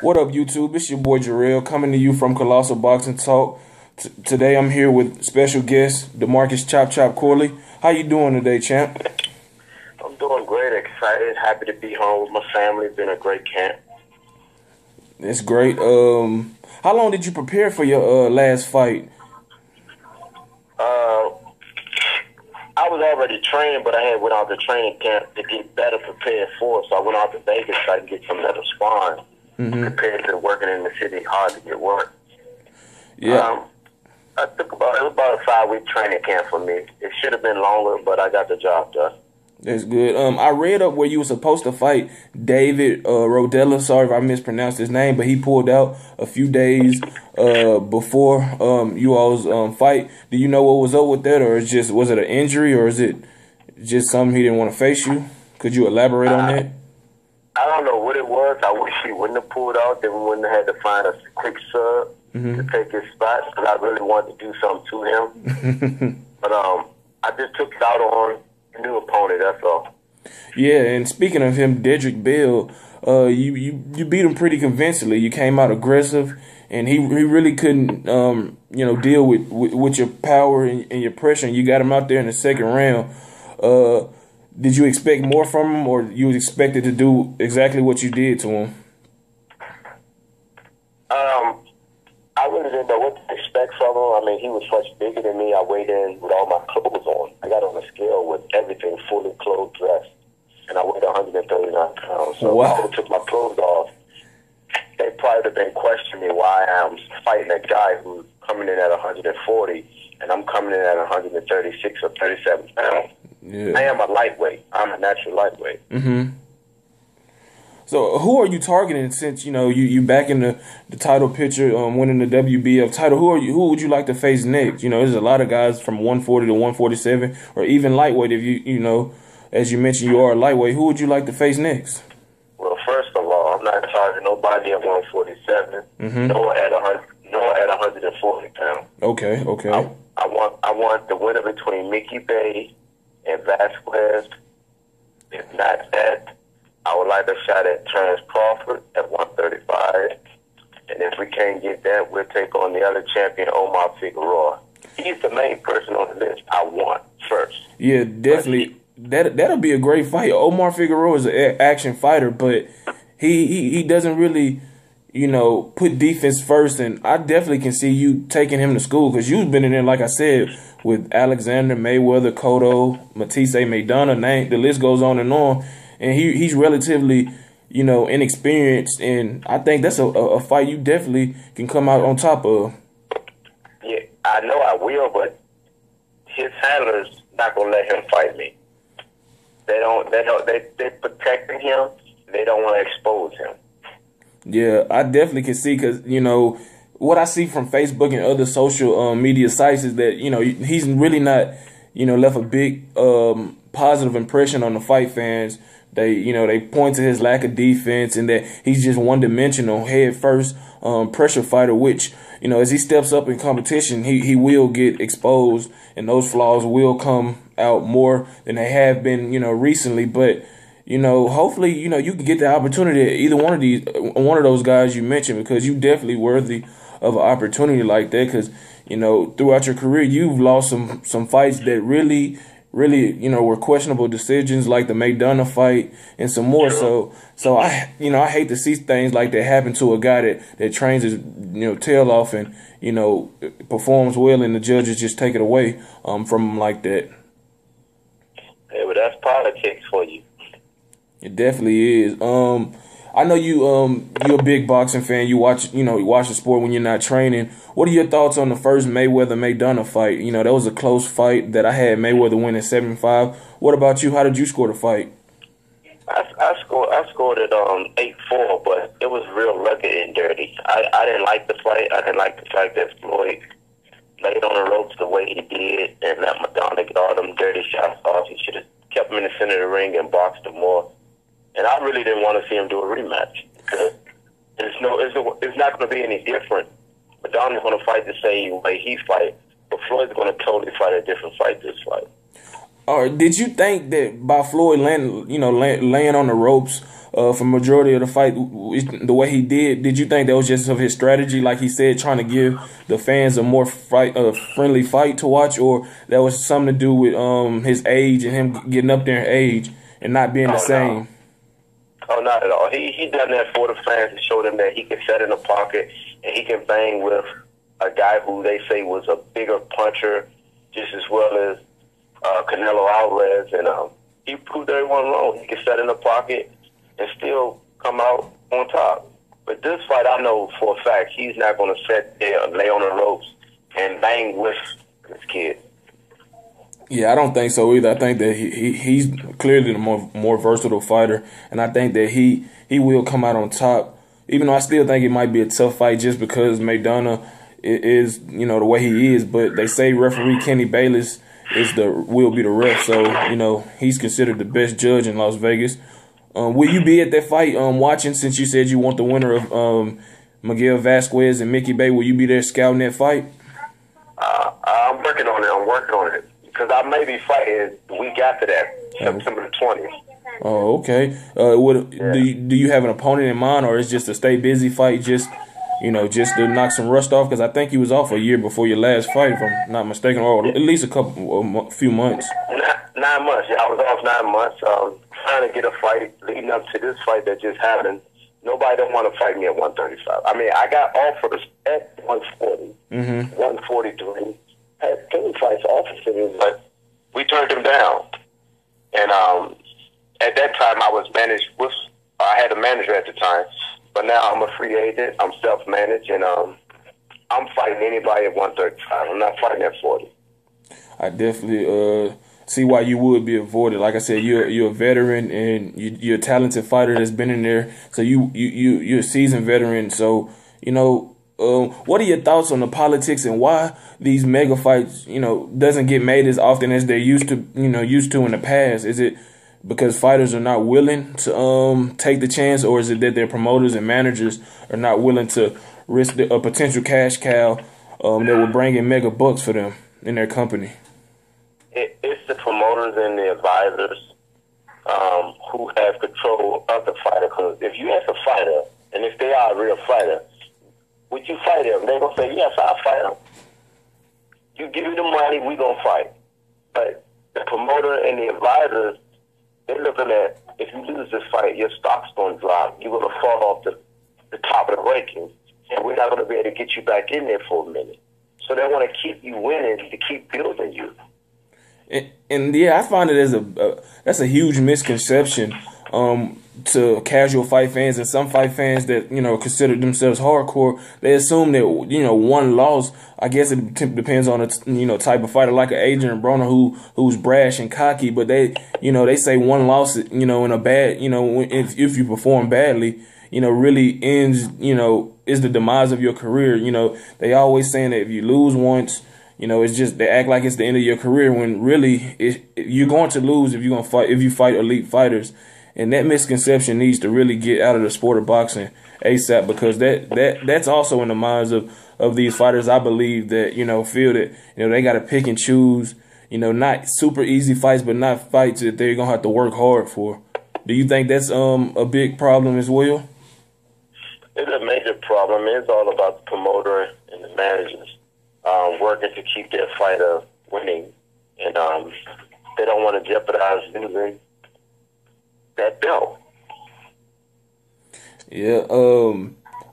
What up, YouTube? It's your boy Jarrell coming to you from Colossal Boxing Talk. Today I'm here with special guest DeMarcus Chop Chop Corley. How you doing today, champ? I'm doing great, excited, happy to be home with my family. It's been a great camp. That's great. How long did you prepare for your last fight? I was already trained, but I had went out to training camp to get better prepared for it. So I went out to Vegas so I could get some better sparring compared to working in the city. Hard to get work. Yeah. It was about a 5-week training camp for me. It should have been longer, but I got the job done. That's good. I read up where you were supposed to fight David Rodella. Sorry if I mispronounced his name, but he pulled out a few days before you all's fight. Do you know what was up with that, or was it an injury, or is it just something he didn't want to face you? Could you elaborate on that? I don't know what it was. I wish he wouldn't have pulled out. Then we wouldn't have had to find a quick sub to take his spot, because I really wanted to do something to him. But I just took it out on a new opponent, that's all. Yeah, and speaking of him, Dedrick Bell, you beat him pretty convincingly. You came out aggressive, and he really couldn't deal with your power and your pressure, and you got him out there in the second round. Did you expect more from him, or you expected to do exactly what you did to him? I really didn't know what to expect from him. I mean, he was much bigger than me. I weighed in with all my clothes on. I got on a scale with everything fully clothed, dressed, and I weighed 139 pounds. So wow. If I took my clothes off, they probably would have been questioning me why I'm fighting a guy who's coming in at 140, and I'm coming in at 136 or 37 pounds. Yeah. I am a lightweight. I'm a natural lightweight. So who are you targeting, since you back in the title picture, winning the WBF title? Who would you like to face next? There's a lot of guys from 140 to 147, or even lightweight. If you as you mentioned, you are a lightweight. Who would you like to face next? Well, first of all, I'm not targeting nobody at 147. Nor at 140 pounds. Okay. I want the winner between Mickey Bay and Vasquez. If not that, I would like a shot at Terrence Crawford at 135. And if we can't get that, we'll take on the other champion, Omar Figueroa. He's the main person on the list I want first. Yeah, definitely. That'll be a great fight. Omar Figueroa is an action fighter, but he doesn't really, put defense first. And I definitely can see you taking him to school, because you've been in there, like I said, with Alexander, Mayweather, Cotto, Matisse, Maidana. The list goes on. And he's relatively, inexperienced, and I think that's a fight you definitely can come out on top of. Yeah, I know I will, but his handlers not gonna let him fight me. They protecting him. They don't want to expose him. Yeah, I definitely can see, because what I see from Facebook and other social media sites is that he's really not left a big positive impression on the fight fans. They point to his lack of defense, and that he's just one-dimensional, head-first pressure fighter, which, as he steps up in competition, he will get exposed, and those flaws will come out more than they have been, recently. But, hopefully, you can get the opportunity at either one of those guys you mentioned, because you're definitely worthy of an opportunity like that, because, throughout your career, you've lost some fights that really, were questionable decisions, like the Maidana fight and some more. So I hate to see things like that happen to a guy that trains his, tail off and, performs well, and the judges just take it away from him like that. Yeah, but that's politics for you. It definitely is. I know you're a big boxing fan. You watch the sport when you're not training. What are your thoughts on the first Mayweather-Maidana fight? That was a close fight that I had Mayweather winning 7-5. What about you? How did you score the fight? I scored it 8-4, but it was real rugged and dirty. I didn't like the fight. I didn't like the fact that Floyd laid on the ropes the way he did and let Madonna get all them dirty shots off. He should have kept him in the center of the ring and boxed him more. And I really didn't want to see him do a rematch, because it's not going to be any different. Madonna's going to fight the same way he fights, but Floyd's going to totally fight a different fight this fight. Did you think that by Floyd laying on the ropes, for majority of the fight the way he did you think that was just of his strategy, like he said, trying to give the fans a more friendly fight to watch, or that was something to do with his age and him getting up there in age and not being the same? No. Oh, not at all. He done that for the fans to show them that he can set in the pocket and he can bang with a guy who they say was a bigger puncher just as well as Canelo Alvarez. And he proved everyone wrong. He can set in the pocket and still come out on top. But this fight, I know for a fact, he's not going to sit there and lay on the ropes and bang with this kid. Yeah, I don't think so either. I think that he's clearly the more versatile fighter, and I think that he will come out on top. Even though I still think it might be a tough fight just because Maidana is, you know, the way he is. But they say referee Kenny Bayless will be the ref, so you know he's considered the best judge in Las Vegas. Will you be at that fight watching? Since you said you want the winner of Miguel Vasquez and Mickey Bay, will you be there scouting that fight? I'm working on it. Because I may be fighting the week after that, September the 20th. Oh, okay. Do you have an opponent in mind, or is just a stay busy fight, just to knock some rust off? Because I think you was off a year before your last fight, if I'm not mistaken, or at least a few months. 9 months. Yeah, I was off 9 months. Trying to get a fight leading up to this fight that just happened. Nobody don't want to fight me at 135. I mean, I got offers at 140, 143. Had 2 fights offered to me, but we turned them down. And at that time, I had a manager at the time, but now I'm a free agent. I'm self-managed, and I'm fighting anybody at 135. I'm not fighting at 40. I definitely see why you would be avoided. Like I said, you're a veteran and you're a talented fighter that's been in there. So you're a seasoned veteran. So you know. What are your thoughts on the politics and why these mega fights, doesn't get made as often as they used to in the past? Is it because fighters are not willing to take the chance, or is it that their promoters and managers are not willing to risk a potential cash cow that will bring in mega bucks for them in their company? It's the promoters and the advisors who have control of the fighter. Because if you ask a fighter, and if they are a real fighter, would you fight him? They're going to say, yes, I'll fight him. You give me the money, we going to fight. But the promoter and the advisors, they're looking at, if you lose this fight, your stock's going to drop. You're going to fall off the top of the rankings. And we're not going to be able to get you back in there for a minute. So they want to keep you winning to keep building you. And yeah, I find it as that's a huge misconception to casual fight fans and some fight fans that consider themselves hardcore. They assume that one loss. I guess it depends on the type of fighter, like an Adrian Broner who's brash and cocky. But they say one loss in a bad if you perform badly really ends is the demise of your career. They always saying that if you lose once. It's just they act like it's the end of your career when really you're going to lose if you fight elite fighters, and that misconception needs to really get out of the sport of boxing ASAP, because that's also in the minds of these fighters. I believe that feel that they got to pick and choose, not super easy fights, but not fights that they're gonna have to work hard for. Do you think that's a big problem as well? It's a major problem. It's all about the promoter and the managers. Working to keep their fighter winning, and they don't want to jeopardize losing that belt. Yeah,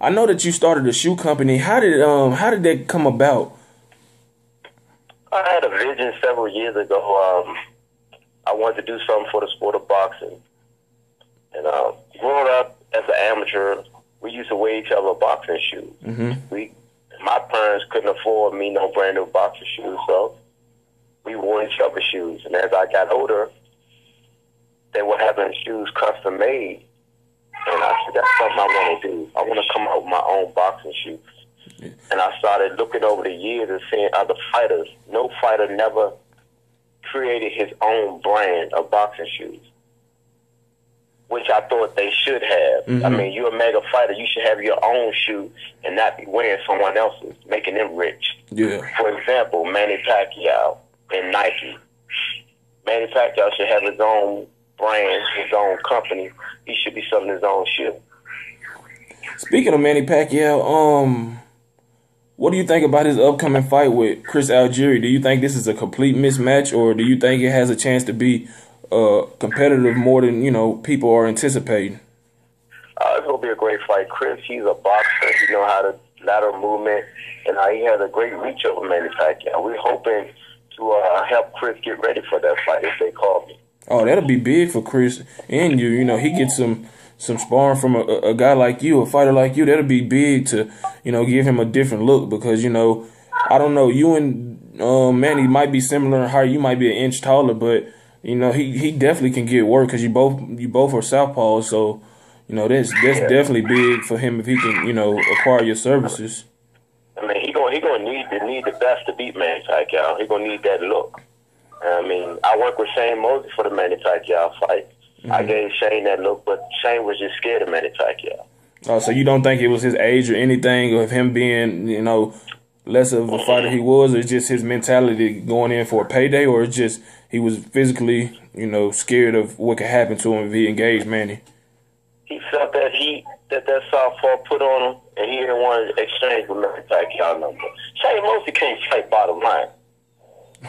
I know that you started a shoe company. How did that come about? I had a vision several years ago. I wanted to do something for the sport of boxing, and growing up as an amateur, we used to wear each other boxing shoes. My parents couldn't afford me no brand new boxer shoes, so we wore each other's shoes. And as I got older, they were having shoes custom made. And I said, that's something I want to do. I want to come out with my own boxing shoes. Yeah. And I started looking over the years and seeing other fighters. No fighter never created his own brand of boxing shoes, which I thought they should have. I mean, you're a mega fighter. You should have your own shoe and not be wearing someone else's, making them rich. Yeah. For example, Manny Pacquiao and Nike. Manny Pacquiao should have his own brand, his own company. He should be selling his own shit. Speaking of Manny Pacquiao, what do you think about his upcoming fight with Chris Algieri? Do you think this is a complete mismatch, or do you think it has a chance to be competitive more than people are anticipating? It's gonna be a great fight. Chris, he's a boxer. He knows how to lateral movement, and he has a great reach over Manny Pacquiao. We're hoping to help Chris get ready for that fight if they call me. Oh, that'll be big for Chris and you. He gets some sparring from a guy like you, a fighter like you. That'll be big to give him a different look because I don't know, you and Manny might be similar in height. You might be an inch taller, but he definitely can get work because you both are southpaws. So that's definitely big for him if he can acquire your services. I mean, he gonna need the best to beat Manny Pacquiao. He gonna need that look. I mean, I worked with Shane Mosley for the Manny Pacquiao fight. Mm-hmm. I gave Shane that look, but Shane was just scared of Manny Pacquiao. Oh, so you don't think it was his age or anything, or of him being, less of a fighter he was, or just his mentality going in for a payday, or it's just he was physically, scared of what could happen to him if he engaged Manny? He felt that that southpaw put on him, and he didn't want to exchange with Manny Pacquiao no more. Shane Mosley can't fight bottom line.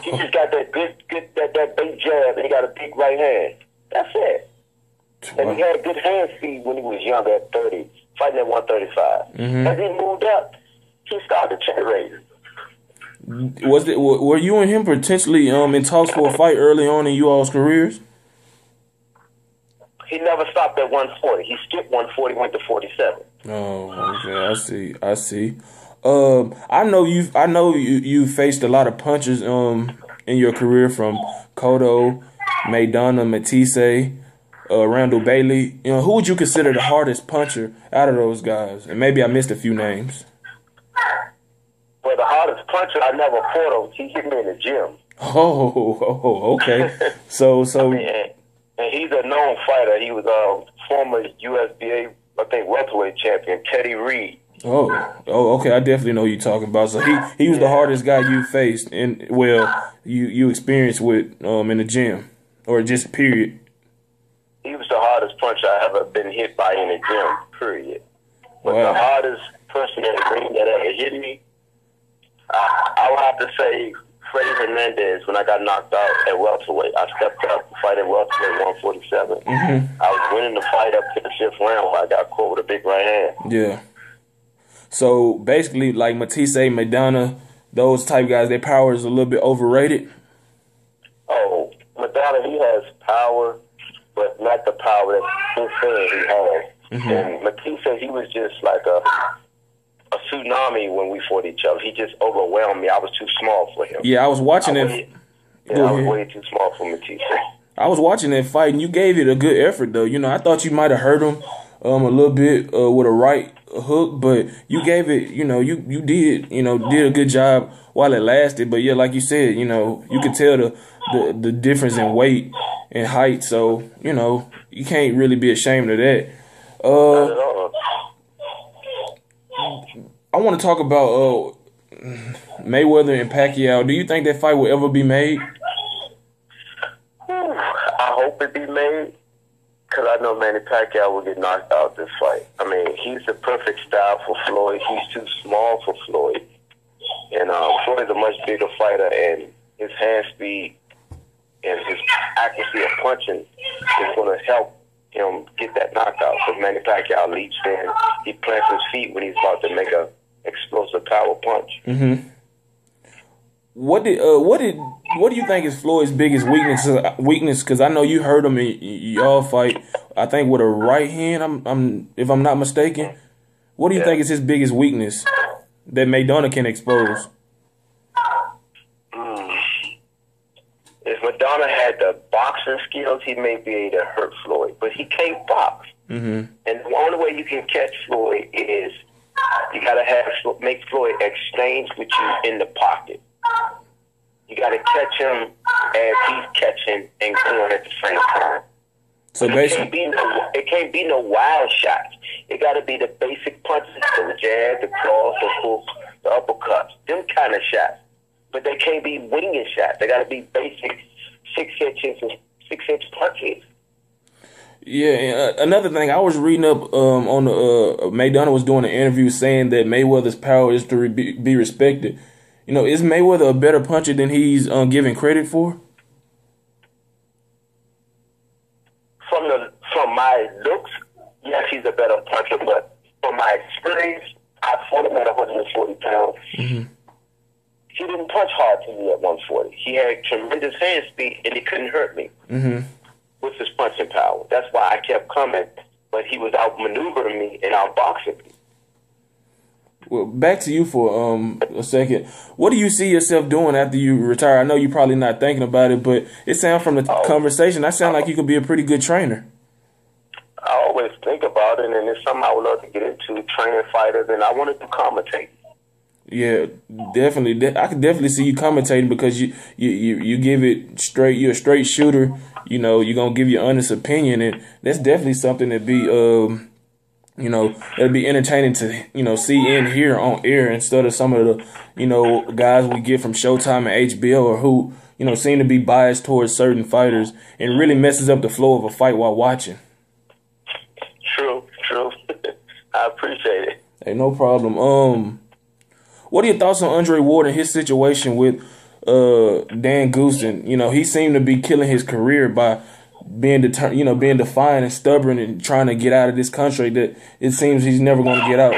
He just got that good that big jab, and he got a big right hand. That's it. And he had good hand speed when he was younger at 30, fighting at 135. Mm-hmm. As he moved up, he started chain raising. Were you and him potentially in talks for a fight early on in you all's careers? He never stopped at 140. He skipped 140, went to 47. Oh, okay. I see. I know you faced a lot of punchers in your career, from Cotto, Maidana, Matisse, Randall Bailey. Who would you consider the hardest puncher out of those guys? And maybe I missed a few names. Well, the hardest puncher, I never fought him. He hit me in the gym. Oh, okay. So I mean, and he's a known fighter. He was a former USBA, I think, welterweight champion, Teddy Reed. Oh, okay. I definitely know who you're talking about. So he was the hardest guy you faced, and you experienced with in the gym, or just period. He was the hardest puncher I ever been hit by in the gym. Period. But the hardest person in the ring that ever hit me, I would have to say Freddie Hernandez. When I got knocked out at welterweight, I stepped up to fight at welterweight 147. Mm-hmm. I was winning the fight up to the 5th round when I got caught with a big right hand. Yeah. So basically, like Matisse, Maidana, those type guys, their power is a little bit overrated. Oh, Maidana, he has power, but not the power that he's saying he has. Mm-hmm. And Matisse, he was just like a tsunami when we fought each other. He just overwhelmed me. I was too small for him. Yeah, I was watching it. Yeah, I was way too small for Matisse. I was watching that fight, and you gave it a good effort, though. I thought you might have hurt him a little bit with a right hook, but you gave it, you did a good job while it lasted. But yeah, like you said, you could tell the difference in weight and height, so you can't really be ashamed of that. I want to talk about Mayweather and Pacquiao. Do you think that fight will ever be made? I hope it be made, because I know Manny Pacquiao will get knocked out this fight. I mean, he's the perfect style for Floyd. He's too small for Floyd. And Floyd's a much bigger fighter, and his hand speed and his accuracy of punching is going to help him get that knockout. Because Manny Pacquiao leaps in, he plants his feet when he's about to make a explosive power punch. Mm-hmm. What do you think is Floyd's biggest weakness? Because I know you heard him in y'all fight, I think with a right hand. If I'm not mistaken. What do you think is his biggest weakness that Maidana can expose? If Maidana had the boxing skills, he may be able to hurt Floyd, but he can't box. Mm-hmm. And the only way you can catch Floyd is you got to make Floyd exchange with you in the pocket. You got to catch him as he's catching and going at the same time. So basically, it can't be no wild shots. It got to be the basic punches, the jab, the cross, the hook, the uppercuts, them kind of shots. But they can't be winging shots. They got to be basic 6 inch punches. Yeah, and, another thing, I was reading up on the Mayweather was doing an interview saying that Mayweather's power is to be respected. You know, is Mayweather a better puncher than he's given credit for? From my looks, yes, he's a better puncher, but from my experience, I fought him at 140 pounds. Mm-hmm. He didn't punch hard to me at 140. He had tremendous hand speed, and he couldn't hurt me with his punching power. That's why I kept coming, but he was outmaneuvering me and outboxing me. Well, back to you for a second. What do you see yourself doing after you retire? I know you're probably not thinking about it, but it sounds from the conversation, I sound like you could be a pretty good trainer. I always think about it, and it's something I would love to get into, training fighters, and I wanted to commentate. Yeah, definitely. I could definitely see you commentating because you give it straight. You're a straight shooter. You know, you're gonna give your honest opinion, and that's definitely something that be you know, it'll be entertaining to, you know, see and hear on air instead of some of the, you know, guys we get from Showtime and HBO or who, you know, seem to be biased towards certain fighters and really messes up the flow of a fight while watching. True. I appreciate it. Hey, no problem. What are your thoughts on Andre Ward and his situation with Dan Goosen? You know, he seemed to be killing his career by being being defiant and stubborn and trying to get out of this country that it seems he's never going to get out.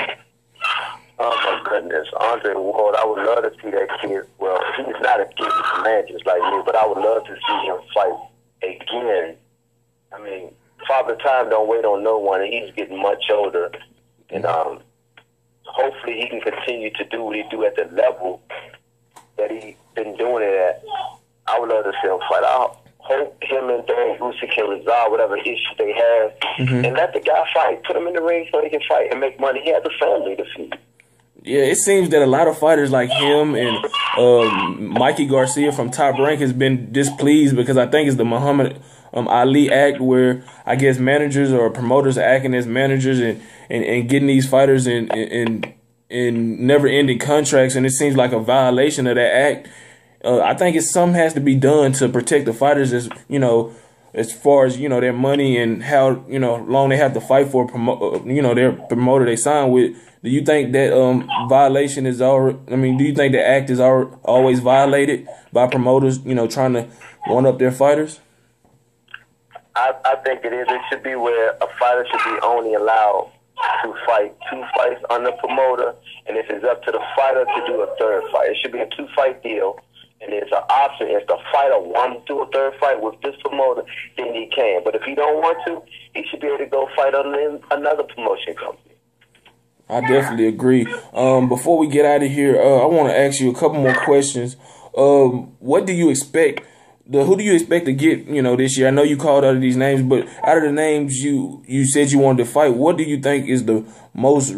Oh my goodness, Andre Ward! I would love to see that kid. Well, he's not a kid; he's a man just like me. But I would love to see him fight again. I mean, Father Time don't wait on no one, and he's getting much older. And hopefully, he can continue to do what he do at the level that he's been doing it at. I would love to see him fight. I hope him and Dan Goosen can resolve whatever issue they have and let the guy fight. Put him in the ring so he can fight and make money. He has a family to feed. Yeah, it seems that a lot of fighters like him and Mikey Garcia from Top Rank has been displeased because I think it's the Muhammad Ali Act where I guess managers or promoters are acting as managers and getting these fighters in never-ending contracts, and it seems like a violation of that act. I think something has to be done to protect the fighters, as you know, as far as you know their money and how long they have to fight for their promoter they sign with. Do you think that violation is already? I mean, do you think the act is always violated by promoters? Trying to one up their fighters. I think it is. It should be where a fighter should be only allowed to fight 2 fights on the promoter, and if it's up to the fighter to do a 3rd fight, it should be a 2-fight deal. And there's an option. If the fighter wants to do a 3rd fight with this promoter, then he can. But if he don't want to, he should be able to go fight on another promotion company. I definitely agree. Before we get out of here, I want to ask you a couple more questions. What do you expect? Who do you expect to get, this year? I know you called out of these names, but out of the names you said you wanted to fight, what do you think is the most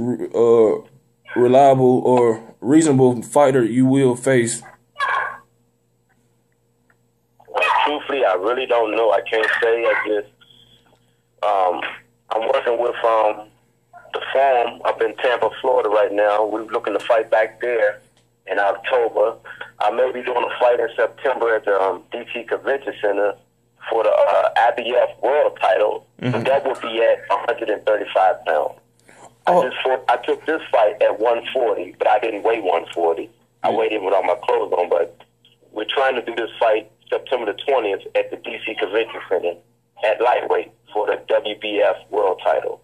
reliable or reasonable fighter you will face? Truthfully, I really don't know. I can't say. I'm working with the Farm up in Tampa, Florida right now. We're looking to fight back there in October. I may be doing a fight in September at the DC Convention Center for the IBF World title. But that will be at 135 pounds. I took this fight at 140, but I didn't weigh 140. I weighed it with all my clothes on, but we're trying to do this fight September the 20th at the DC Convention Center at lightweight for the WBF World title.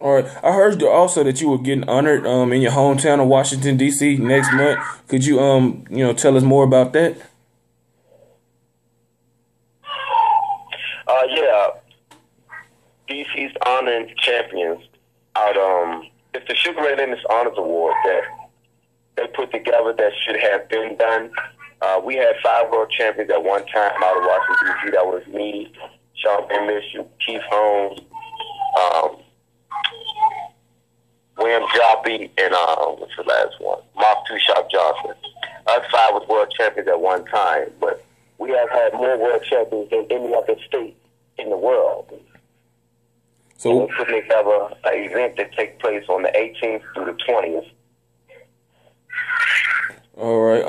All right. I heard also that you were getting honored in your hometown of Washington, D.C. next month. Could you tell us more about that? Yeah. D.C.'s honoring champions out. It's the Sugar Ray Leonard Honors Award that they put together that should have been done. We had 5 world champions at one time out of Washington, D.C. That was me, Sean Emish, Keith Holmes, William Joppy, and what's the last one? Mark Two Shop Johnson. Us 5 was world champions at one time, but we have had more world champions than any other state in the world. So we're putting together an event that takes place on the 18th through the 20th. All right.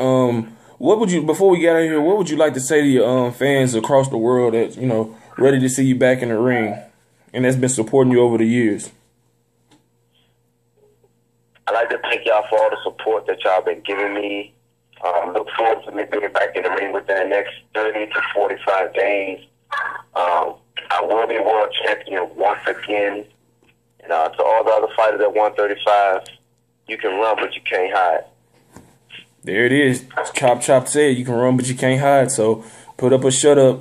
What would you, before we get out of here, what would you like to say to your fans across the world that ready to see you back in the ring? and that's been supporting you over the years. I'd like to thank y'all for all the support that y'all been giving me. Look forward to me being back in the ring within the next 30 to 45 days. I will be world champion once again. And to all the other fighters at 135, you can run, but you can't hide. There it is. Chop said you can run, but you can't hide. So put up or shut up,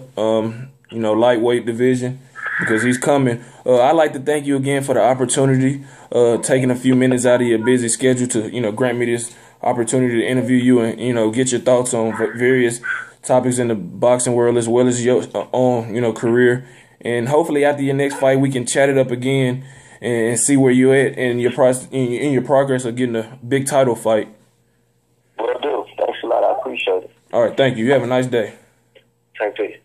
lightweight division, because he's coming. I'd like to thank you again for the opportunity, taking a few minutes out of your busy schedule to, grant me this opportunity to interview you and, get your thoughts on various topics in the boxing world as well as your own, career. And hopefully after your next fight, we can chat it up again and see where you're at in your progress of getting a big title fight. Will do. Thanks a lot. I appreciate it. All right. Thank you. You have a nice day. Thank you.